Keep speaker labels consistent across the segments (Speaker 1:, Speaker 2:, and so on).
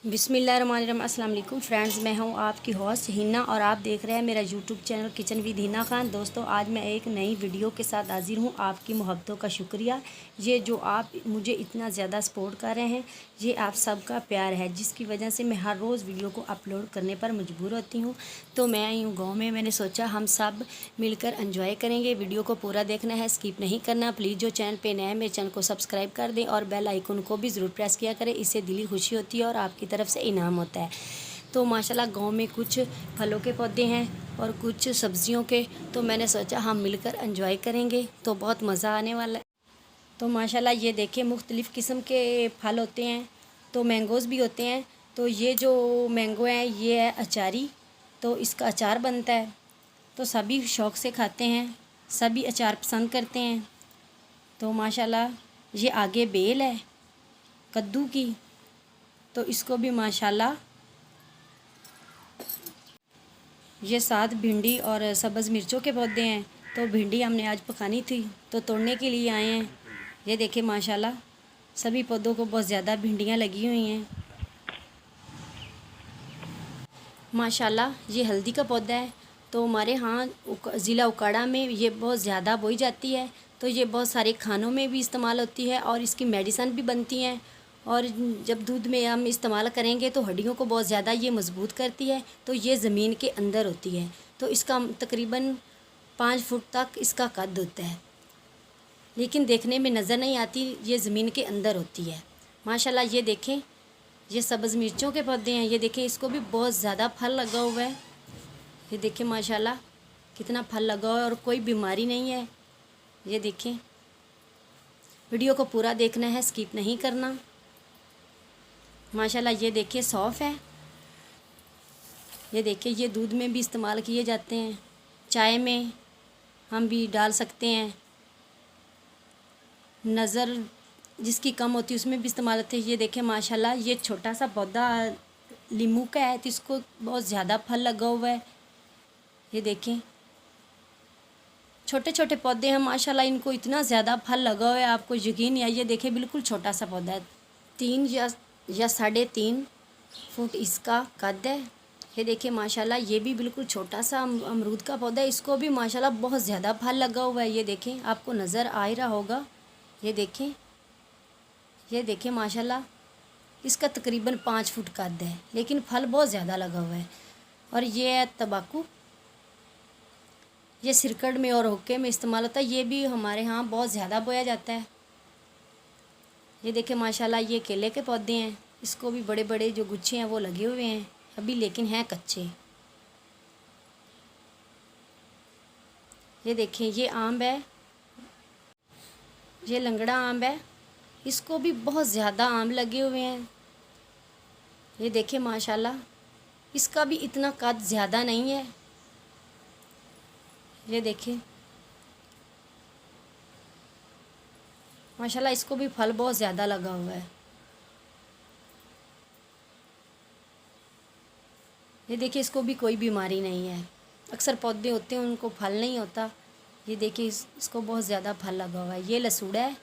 Speaker 1: बिस्मिल्लाहिर्रहमानिर्रहीम। अस्सलाम वालेकुम फ्रेंड्स, मैं हूं आपकी होस्ट हिना और आप देख रहे हैं मेरा YouTube channel kitchen with Hina Khan. दोस्तों, आज मैं एक नई वीडियो के साथ हाजिर हूं। आपकी मोहब्बतों का शुक्रिया। ये जो आप मुझे इतना ज़्यादा सपोर्ट कर रहे हैं, ये आप सबका प्यार है, जिसकी वजह से मैं हर रोज़ वीडियो को अपलोड करने पर मजबूर होती हूँ। तो मैं आई हूँ गाँव में, मैंने सोचा हम सब मिलकर एंजॉय करेंगे। वीडियो को पूरा देखना है, स्किप नहीं करना। प्लीज़ जो चैनल पे नए हैं मेरे चैनल को सब्सक्राइब कर दें और बेल आइकन को भी ज़रूर प्रेस किया करें। इससे दिली खुशी होती है और आपकी तरफ से इनाम होता है। तो माशाल्लाह गांव में कुछ फलों के पौधे हैं और कुछ सब्जियों के, तो मैंने सोचा हम मिलकर एंजॉय करेंगे, तो बहुत मज़ा आने वाला है। तो माशाल्लाह ये देखिए, मुख्तलिफ़ किस्म के फल होते हैं, तो मैंगोज़ भी होते हैं। तो ये जो मैंगो है ये है अचारी, तो इसका अचार बनता है, तो सभी शौक़ से खाते हैं, सभी अचार पसंद करते हैं। तो माशाल्लाह ये आगे बेल है कद्दू की, तो इसको भी माशाल्लाह। ये साथ भिंडी और सब्ज़ मिर्चों के पौधे हैं, तो भिंडी हमने आज पकानी थी तो तोड़ने के लिए आए हैं। ये देखिए माशाल्लाह सभी पौधों को बहुत ज़्यादा भिंडियाँ लगी हुई हैं। माशाल्लाह ये हल्दी का पौधा है, तो हमारे यहाँ ज़िला उकाड़ा में ये बहुत ज़्यादा बोई जाती है। तो ये बहुत सारे खानों में भी इस्तेमाल होती है और इसकी मेडिसन भी बनती हैं। और जब दूध में हम इस्तेमाल करेंगे तो हड्डियों को बहुत ज़्यादा ये मजबूत करती है। तो ये ज़मीन के अंदर होती है, तो इसका तकरीबन 5 फुट तक इसका कद होता है, लेकिन देखने में नज़र नहीं आती, ये ज़मीन के अंदर होती है। माशाल्लाह ये देखें, ये सब्ज़ मिर्चों के पौधे हैं। ये देखें, इसको भी बहुत ज़्यादा फल लगा हुआ है। ये देखें माशाल्लाह कितना फल लगा हुआ है और कोई बीमारी नहीं है। ये देखें, वीडियो को पूरा देखना है, स्किप नहीं करना। माशाल्लाह ये देखिए सौंफ है। ये देखिए, ये दूध में भी इस्तेमाल किए जाते हैं, चाय में हम भी डाल सकते हैं। नज़र जिसकी कम होती है उसमें भी इस्तेमाल होते हैं। ये देखें माशाल्लाह ये छोटा सा पौधा लीमू का है, तो इसको बहुत ज़्यादा फल लगा हुआ है। ये देखें छोटे छोटे पौधे हैं माशाल्लाह, इनको इतना ज़्यादा फल लगा हुआ है, आपको यकीन नहीं आइए। देखिए बिल्कुल छोटा सा पौधा है, 3 या 3.5 फुट इसका कद है। ये देखिए माशाल्लाह ये भी बिल्कुल छोटा सा अमरूद का पौधा है, इसको भी माशाल्लाह बहुत ज़्यादा फल लगा हुआ है। ये देखें, आपको नज़र आ ही रहा होगा। ये देखें माशाल्लाह इसका तकरीबन 5 फुट कद है, लेकिन फल बहुत ज़्यादा लगा हुआ है। और ये है तंबाकू, ये सिरकट में और हुक्के में इस्तेमाल होता है, ये भी हमारे यहाँ बहुत ज़्यादा बोया जाता है। ये देखें माशाल्लाह ये केले के पौधे हैं, इसको भी बड़े बड़े जो गुच्छे हैं वो लगे हुए हैं अभी, लेकिन हैं कच्चे। ये देखें, ये आम है, ये लंगड़ा आम है, इसको भी बहुत ज़्यादा आम लगे हुए हैं। ये देखें माशाल्लाह इसका भी इतना कद ज़्यादा नहीं है। ये देखें माशाल्लाह इसको भी फल बहुत ज़्यादा लगा हुआ है। ये देखिए, इसको भी कोई बीमारी नहीं है। अक्सर पौधे होते हैं उनको फल नहीं होता। ये देखिए इसको बहुत ज़्यादा फल लगा हुआ है। ये लसूड़ा है,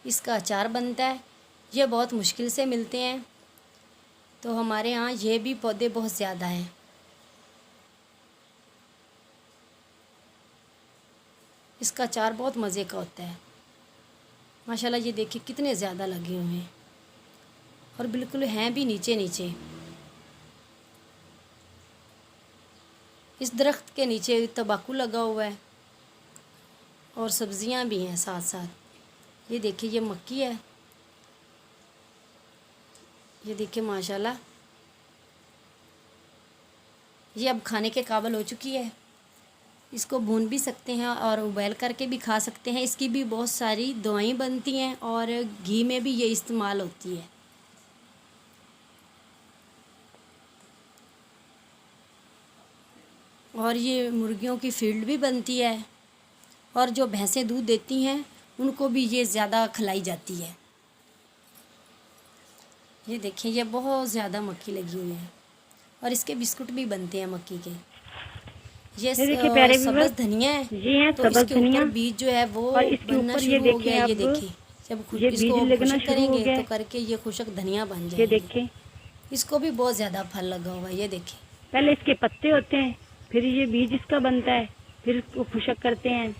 Speaker 1: इसका अचार बनता है, ये बहुत मुश्किल से मिलते हैं, तो हमारे यहाँ ये भी पौधे बहुत ज़्यादा हैं। इसका अचार बहुत मज़े का होता है माशाल्लाह। ये देखिए कितने ज़्यादा लगे हुए हैं और बिल्कुल हैं भी नीचे नीचे। इस दरख्त के नीचे तंबाकू लगा हुआ है और सब्ज़ियां भी हैं साथ साथ। ये देखिए ये मक्की है। ये देखिए माशाल्लाह ये अब खाने के काबिल हो चुकी है। इसको भून भी सकते हैं और उबाल करके भी खा सकते हैं। इसकी भी बहुत सारी दवाएं बनती हैं और घी में भी ये इस्तेमाल होती है। और ये मुर्गियों की फील्ड भी बनती है और जो भैंसें दूध देती हैं उनको भी ये ज़्यादा खिलाई जाती है। ये देखिए ये बहुत ज़्यादा मक्खी लगी हुई है और इसके बिस्कुट भी बनते हैं मक्की के। ये सब्ज़ धनिया है
Speaker 2: जी हैं,
Speaker 1: तो
Speaker 2: सब्ज़
Speaker 1: इसके
Speaker 2: धनिया
Speaker 1: ऊपर बीज जो है वो
Speaker 2: और इसके
Speaker 1: बनना
Speaker 2: ऊपर ये
Speaker 1: शुरू हो
Speaker 2: देखें
Speaker 1: गया है। ये
Speaker 2: आप,
Speaker 1: देखिए जब
Speaker 2: ये
Speaker 1: इसको
Speaker 2: बीज लगना
Speaker 1: खुशक
Speaker 2: शुरू हो
Speaker 1: करेंगे
Speaker 2: गया
Speaker 1: तो
Speaker 2: है।
Speaker 1: करके ये खुशक धनिया बन
Speaker 2: ये
Speaker 1: जाएगी।
Speaker 2: देखें,
Speaker 1: इसको भी बहुत ज़्यादा फल लगा हुआ है, ये देखिए।
Speaker 2: पहले इसके पत्ते होते हैं, फिर ये बीज इसका बनता है, फिर इसको खुशक करते हैं।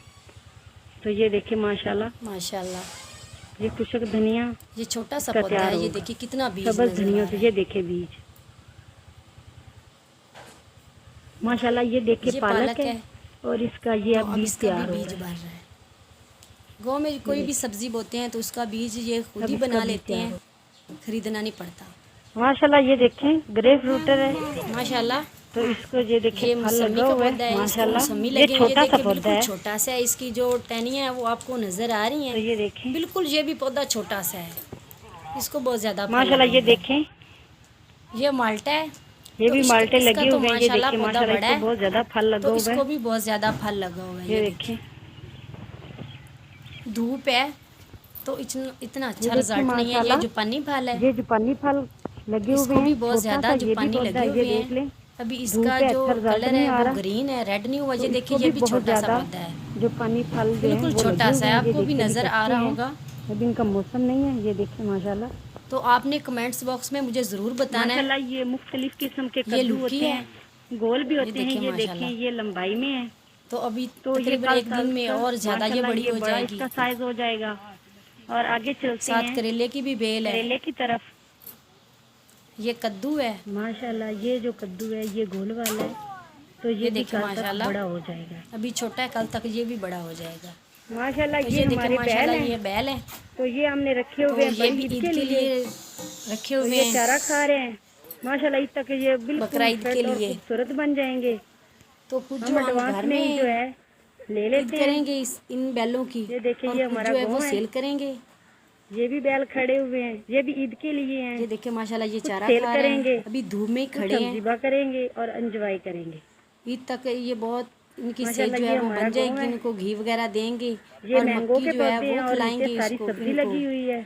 Speaker 2: तो ये देखिए माशाल्लाह,
Speaker 1: माशाल्लाह।
Speaker 2: ये खुशक धनिया
Speaker 1: ये छोटा सा
Speaker 2: का
Speaker 1: पौधा
Speaker 2: तैयार
Speaker 1: है, ये
Speaker 2: होगा
Speaker 1: देखिए कितना बीज
Speaker 2: सब्ज
Speaker 1: नजर आ
Speaker 2: धनिया
Speaker 1: रहा
Speaker 2: से।
Speaker 1: है।
Speaker 2: ये देखिए बीज माशाल्लाह। ये देखिए
Speaker 1: ये
Speaker 2: पालक है और इसका ये
Speaker 1: तो
Speaker 2: अब
Speaker 1: अब
Speaker 2: बीज
Speaker 1: इसका भी
Speaker 2: तैयार हो
Speaker 1: बीज
Speaker 2: रहा
Speaker 1: भर
Speaker 2: है।
Speaker 1: रहा है। गाँव में कोई भी सब्जी बोते हैं तो उसका बीज ये खुद
Speaker 2: अब
Speaker 1: ही
Speaker 2: इसका
Speaker 1: बना
Speaker 2: बीज
Speaker 1: लेते
Speaker 2: तैयार
Speaker 1: हैं,
Speaker 2: हो
Speaker 1: खरीदना नहीं पड़ता।
Speaker 2: माशाल्लाह। ये देखें ग्रेप फ्रूटर है,
Speaker 1: माशाल्लाह।
Speaker 2: तो इसको ये देखिए
Speaker 1: ये
Speaker 2: फल
Speaker 1: मौसमी
Speaker 2: लगा
Speaker 1: का
Speaker 2: हुआ
Speaker 1: पौधा
Speaker 2: है
Speaker 1: है, इसको
Speaker 2: माशाल्लाह।
Speaker 1: मौसमी
Speaker 2: ये
Speaker 1: लगे हैं। ये
Speaker 2: छोटा सा
Speaker 1: देखिए
Speaker 2: पौधा
Speaker 1: बिल्कुल
Speaker 2: है,
Speaker 1: छोटा सा है, इसकी जो टहनियाँ हैं वो आपको नज़र आ रही
Speaker 2: तो
Speaker 1: हैं।
Speaker 2: ये देखें
Speaker 1: बिल्कुल ये भी पौधा छोटा सा है, इसको बहुत ज़्यादा फल लगा
Speaker 2: माशाल्लाह। ये
Speaker 1: हुआ है।
Speaker 2: देखें
Speaker 1: ये माल्टा है,
Speaker 2: ये
Speaker 1: तो
Speaker 2: भी
Speaker 1: इसका
Speaker 2: माल्टे
Speaker 1: इसका
Speaker 2: लगे
Speaker 1: तो
Speaker 2: हुए हैं। ये
Speaker 1: माशाल्लाह
Speaker 2: देखिए
Speaker 1: पौधा
Speaker 2: माशाल्लाह,
Speaker 1: बड़ा
Speaker 2: इसको
Speaker 1: है,
Speaker 2: बहुत ज्यादा फल लगा
Speaker 1: तो
Speaker 2: हुआ
Speaker 1: इसको
Speaker 2: है।
Speaker 1: भी बहुत ज़्यादा फल लगा हुआ है।
Speaker 2: ये
Speaker 1: ये
Speaker 2: देखें,
Speaker 1: देखिए धूप है तो इतना
Speaker 2: ये
Speaker 1: अच्छा
Speaker 2: देखिए
Speaker 1: रिजल्ट नहीं है। ये
Speaker 2: माशाल्लाह,
Speaker 1: जापानी फल है,
Speaker 2: ये जापानी फल लगे हुए
Speaker 1: इसको
Speaker 2: हैं।
Speaker 1: भी बहुत
Speaker 2: छोटा
Speaker 1: ज़्यादा
Speaker 2: सा ये भी
Speaker 1: जापानी
Speaker 2: पौधा
Speaker 1: लगे
Speaker 2: है, ये
Speaker 1: हुए
Speaker 2: देख
Speaker 1: हैं।
Speaker 2: लें।
Speaker 1: अभी इसका
Speaker 2: धूप है,
Speaker 1: जो
Speaker 2: अच्छा रिजल्ट
Speaker 1: कलर
Speaker 2: नहीं
Speaker 1: है
Speaker 2: आ
Speaker 1: वो
Speaker 2: रहा,
Speaker 1: ग्रीन है, रेड नहीं हुआ।
Speaker 2: तो
Speaker 1: ये
Speaker 2: इसको
Speaker 1: देखिए ये
Speaker 2: भी
Speaker 1: भी
Speaker 2: बहुत
Speaker 1: छोटा सा
Speaker 2: ज्यादा
Speaker 1: पौधा है,
Speaker 2: जापानी फल जो है
Speaker 1: बिल्कुल
Speaker 2: वो लगे
Speaker 1: छोटा सा
Speaker 2: हुए
Speaker 1: है,
Speaker 2: हैं। ये
Speaker 1: आपको भी
Speaker 2: देखिए अभी
Speaker 1: नज़र आ
Speaker 2: कच्चे
Speaker 1: रहा
Speaker 2: हैं,
Speaker 1: होगा।
Speaker 2: अभी इनका मौसम नहीं है। ये देखिए माशाल्लाह
Speaker 1: तो आपने कमेंट्स बॉक्स में मुझे ज़रूर बताना है।
Speaker 2: माशाल्लाह। ये मुख्तलिफ किस्म के
Speaker 1: ये
Speaker 2: कद्दू
Speaker 1: लुकी
Speaker 2: होते
Speaker 1: है,
Speaker 2: हैं, गोल भी
Speaker 1: ये
Speaker 2: होते हैं।
Speaker 1: देखिए
Speaker 2: ये देखें
Speaker 1: माशाल्लाह।
Speaker 2: ये लंबाई में है,
Speaker 1: तो अभी
Speaker 2: तो ये
Speaker 1: तकरीबन
Speaker 2: कल
Speaker 1: एक दिन में
Speaker 2: तक
Speaker 1: और ज़्यादा ये
Speaker 2: माशाल्लाह
Speaker 1: बड़ी
Speaker 2: ये
Speaker 1: हो
Speaker 2: बड़ा
Speaker 1: जाएगी।
Speaker 2: इसका साइज हो जाएगा। और आगे चलते
Speaker 1: साथ
Speaker 2: हैं
Speaker 1: करेले की भी बेल है।
Speaker 2: करेले की तरफ।
Speaker 1: ये कद्दू है,
Speaker 2: माशाल्लाह ये जो कद्दू है ये गोल वाला है, तो ये भी
Speaker 1: देखिए
Speaker 2: कल तक
Speaker 1: माशाल्लाह।
Speaker 2: बड़ा हो जाएगा।
Speaker 1: अभी छोटा है, कल तक ये भी बड़ा हो जाएगा।
Speaker 2: माशाल्लाह
Speaker 1: तो
Speaker 2: ये
Speaker 1: ये देखिए
Speaker 2: हमारे बैल
Speaker 1: माशाल्लाह,
Speaker 2: हैं,
Speaker 1: ये बैल है,
Speaker 2: तो ये हमने रखे
Speaker 1: तो
Speaker 2: हुए हैं
Speaker 1: ये
Speaker 2: बड़ी
Speaker 1: भी
Speaker 2: ईद
Speaker 1: ईद
Speaker 2: के
Speaker 1: के
Speaker 2: लिए।
Speaker 1: लिए रखे
Speaker 2: तो
Speaker 1: हुए
Speaker 2: ये
Speaker 1: हैं,
Speaker 2: चारा खा रहे हैं माशाल्लाह। इस तक ये
Speaker 1: बकरा
Speaker 2: बिल्कुल
Speaker 1: ईद के
Speaker 2: फिट और
Speaker 1: लिए।
Speaker 2: खूबसूरत बन जाएंगे।
Speaker 1: तो कुछ
Speaker 2: हम
Speaker 1: जो हम
Speaker 2: एडवांस
Speaker 1: घर
Speaker 2: में ही जो
Speaker 1: में
Speaker 2: है ले
Speaker 1: ईद
Speaker 2: लेते हैं।
Speaker 1: करेंगे इन बैलों की,
Speaker 2: ये देखिए
Speaker 1: और
Speaker 2: ये
Speaker 1: कुछ
Speaker 2: हमारा
Speaker 1: जो है वो
Speaker 2: गाँव है,
Speaker 1: सेल करेंगे।
Speaker 2: ये भी बैल खड़े हुए हैं, ये भी ईद के लिए हैं।
Speaker 1: ये देखिए माशाल्लाह, ये
Speaker 2: कुछ
Speaker 1: चारा
Speaker 2: सेल
Speaker 1: खा रहे हैं,
Speaker 2: करेंगे,
Speaker 1: अभी धूप में ही
Speaker 2: कुछ
Speaker 1: खड़े
Speaker 2: हम
Speaker 1: हैं।
Speaker 2: ज़िबा करेंगे और एंजॉय करेंगे।
Speaker 1: ईद तक ये बहुत इनकी सेहत
Speaker 2: माशाल्लाह
Speaker 1: जो
Speaker 2: ये
Speaker 1: है वो
Speaker 2: हमारा
Speaker 1: बन
Speaker 2: गाँव
Speaker 1: जाएगी,
Speaker 2: है।
Speaker 1: इनको घी वगैरह देंगे
Speaker 2: ये
Speaker 1: और
Speaker 2: मैंगो
Speaker 1: मक्की
Speaker 2: के
Speaker 1: जो है
Speaker 2: पौधे हैं
Speaker 1: वो
Speaker 2: और नीचे
Speaker 1: खिलाएंगे
Speaker 2: सारी
Speaker 1: इसको
Speaker 2: सब्जी
Speaker 1: इनको।
Speaker 2: लगी हुई है।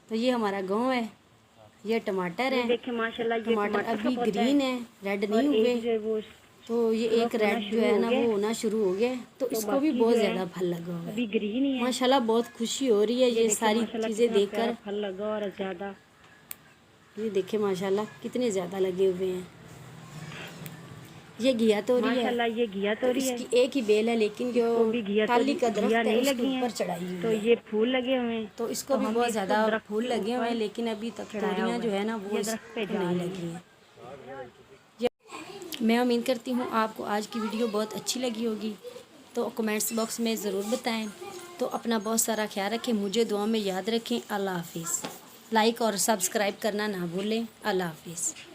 Speaker 1: तो ये हमारा गांव है, ये टमाटर
Speaker 2: ये
Speaker 1: है।
Speaker 2: देखिए माशाल्लाह ये
Speaker 1: टमाटर
Speaker 2: टमाटर का
Speaker 1: अभी
Speaker 2: पौधा
Speaker 1: ग्रीन है, रेड
Speaker 2: और
Speaker 1: नहीं हुए।
Speaker 2: एक जो है वो
Speaker 1: तो ये
Speaker 2: थोड़ा
Speaker 1: एक
Speaker 2: होना
Speaker 1: रेड जो
Speaker 2: शुरू
Speaker 1: है
Speaker 2: हो
Speaker 1: ना
Speaker 2: गया,
Speaker 1: वो होना शुरू हो गया है, तो
Speaker 2: तो
Speaker 1: इसको भी
Speaker 2: बाकी
Speaker 1: बहुत
Speaker 2: जो है
Speaker 1: ज़्यादा फल लगा हुआ है।
Speaker 2: अभी ग्रीन ही है।
Speaker 1: माशाल्लाह बहुत खुशी हो रही है ये
Speaker 2: देखिए
Speaker 1: सारी
Speaker 2: माशाल्लाह
Speaker 1: चीज़ें
Speaker 2: कितना
Speaker 1: देखकर।
Speaker 2: प्यारा फल लगा और ज्यादा।
Speaker 1: ये देखिए माशाल्लाह कितने ज़्यादा लगे हुए हैं। ये घिया तोरी है,
Speaker 2: माशाल्लाह ये घिया तोरी है,
Speaker 1: इसकी एक ही बेल है, लेकिन जो
Speaker 2: इसको भी घिया
Speaker 1: टाली का
Speaker 2: घिया
Speaker 1: दरख्त है
Speaker 2: नहीं
Speaker 1: उसके
Speaker 2: लगी
Speaker 1: ऊपर
Speaker 2: है,
Speaker 1: चढ़ाई हुई
Speaker 2: तो
Speaker 1: है।
Speaker 2: ये फूल लगे हुए हैं।
Speaker 1: तो इसको भी
Speaker 2: हम
Speaker 1: बहुत
Speaker 2: इसको
Speaker 1: ज़्यादा
Speaker 2: दरख्त
Speaker 1: फूल
Speaker 2: के
Speaker 1: लगे हुए हैं,
Speaker 2: ऊपर
Speaker 1: लेकिन अभी तक
Speaker 2: चढ़ाया
Speaker 1: तोरियाँ
Speaker 2: हुआ
Speaker 1: जो
Speaker 2: है।
Speaker 1: है ना वो
Speaker 2: ये दरख्त पे जा
Speaker 1: नहीं
Speaker 2: रहे
Speaker 1: लगी हैं। मैं उम्मीद करती हूँ आपको आज की वीडियो बहुत अच्छी लगी होगी, तो कमेंट्स बॉक्स में ज़रूर बताएं। तो अपना बहुत सारा ख्याल रखें, मुझे दुआ में याद रखें। अल्लाह हाफिज़। लाइक और सब्सक्राइब करना ना भूलें। अल्लाह हाफिज़।